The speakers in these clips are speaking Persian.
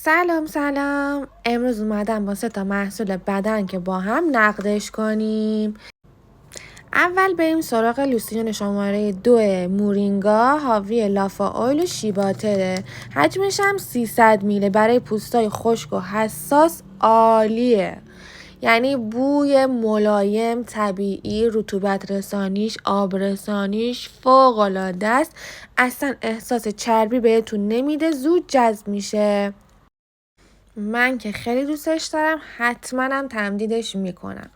سلام. امروز اومدم با 3 تا محصول بدن که با هم نقدش کنیم. اول بریم سراغ لوسیون شماره 2 مورینگا، حاوی لافا اویل و شیباتره. حجمش هم 300 میله. برای پوستای خشک و حساس عالیه. یعنی بوی ملایم، طبیعی، رطوبت رسانیش، آب رسانیش فوق العاده است. اصلا احساس چربی بهتون نمیده، زود جذب میشه. من که خیلی دوستش دارم، حتما هم تمدیدش میکنم.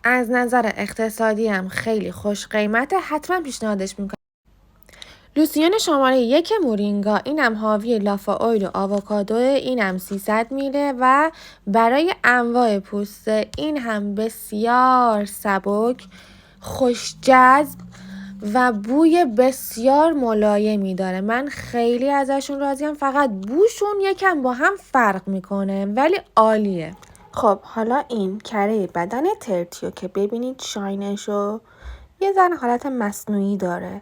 از نظر اقتصادی هم خیلی خوش قیمته، حتما پیشنهادش میکنم. لوسیون شماره 1 مورینگا، اینم حاوی لافا اویل و آووکادو، اینم 300 میله و برای انواع پوست. این هم بسیار سبک، خوش جذب و بوی بسیار ملایمی داره. من خیلی ازشون راضیم، فقط بوشون یکم با هم فرق میکنه ولی عالیه. خب حالا این کره بدن ترتیو که ببینید شاینشو یه ذره حالت مصنوعی داره،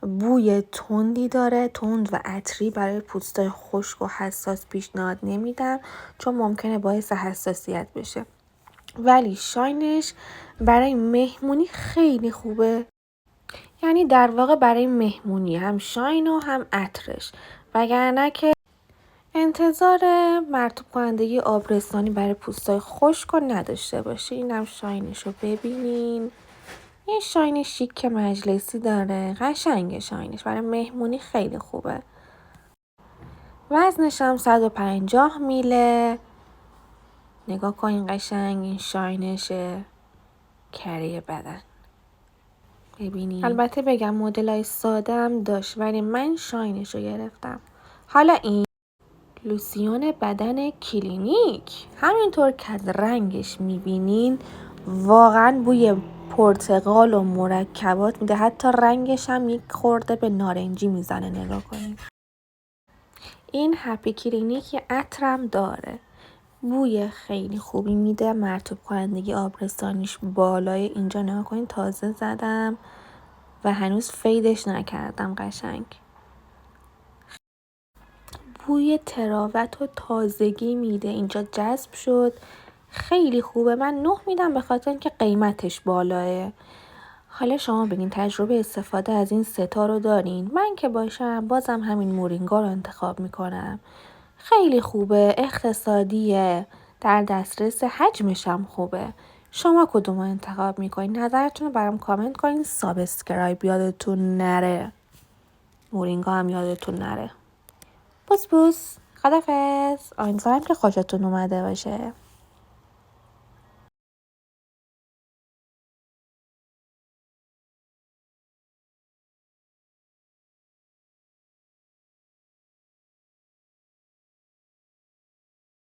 بوی تندی داره، تند و عطری. برای پوستای خشک و حساس پیشنهاد نمیدم چون ممکنه باعث حساسیت بشه، ولی شاینش برای مهمونی خیلی خوبه. یعنی در واقع برای مهمونی هم شاین و هم عطرش، وگرنه که انتظار مرطوب کنندگی آبرسانی برای پوستای خشک رو نداشته باشه. اینم شاینش رو ببینین، یه شاین شیک مجلسی داره، قشنگه شاینش، برای مهمونی خیلی خوبه. وزنش هم 150 میله. نگاه کنین قشنگ این شاینشه، کره بدن ببینید. البته بگم مدلای ساده هم داشت ولی من شاینش رو گرفتم. حالا این لوسیون بدن کلینیک، همینطور که از رنگش میبینین واقعا بوی پرتقال و مرکبات میده، حتی رنگش هم یک خورده به نارنجی میزنه. نگاه کنین. این هپی کلینیک یه عطرم داره، بوی خیلی خوبی میده، مرطوب کنندگی آبرسانیش بالای. اینجا نگاه کنین، تازه زدم و هنوز فیدش نکردم. قشنگ بوی تراوت و تازگی میده، اینجا جذب شد، خیلی خوبه. من 9 میدم به خاطر اینکه قیمتش بالاه. حالا شما بگین تجربه استفاده از این 3 تا رو دارین؟ من که باشم بازم همین مورینگا رو انتخاب میکنم. خیلی خوبه، اقتصادیه، در دسترس، حجمش هم خوبه. شما کدوم رو انتخاب میکنین؟ نظرتون رو برام کامنت کنین. سابسکرایب یادتون نره، مورینگا هم یادتون نره. بوس خدافظ. امیدوارم که خوشتون اومده باشه.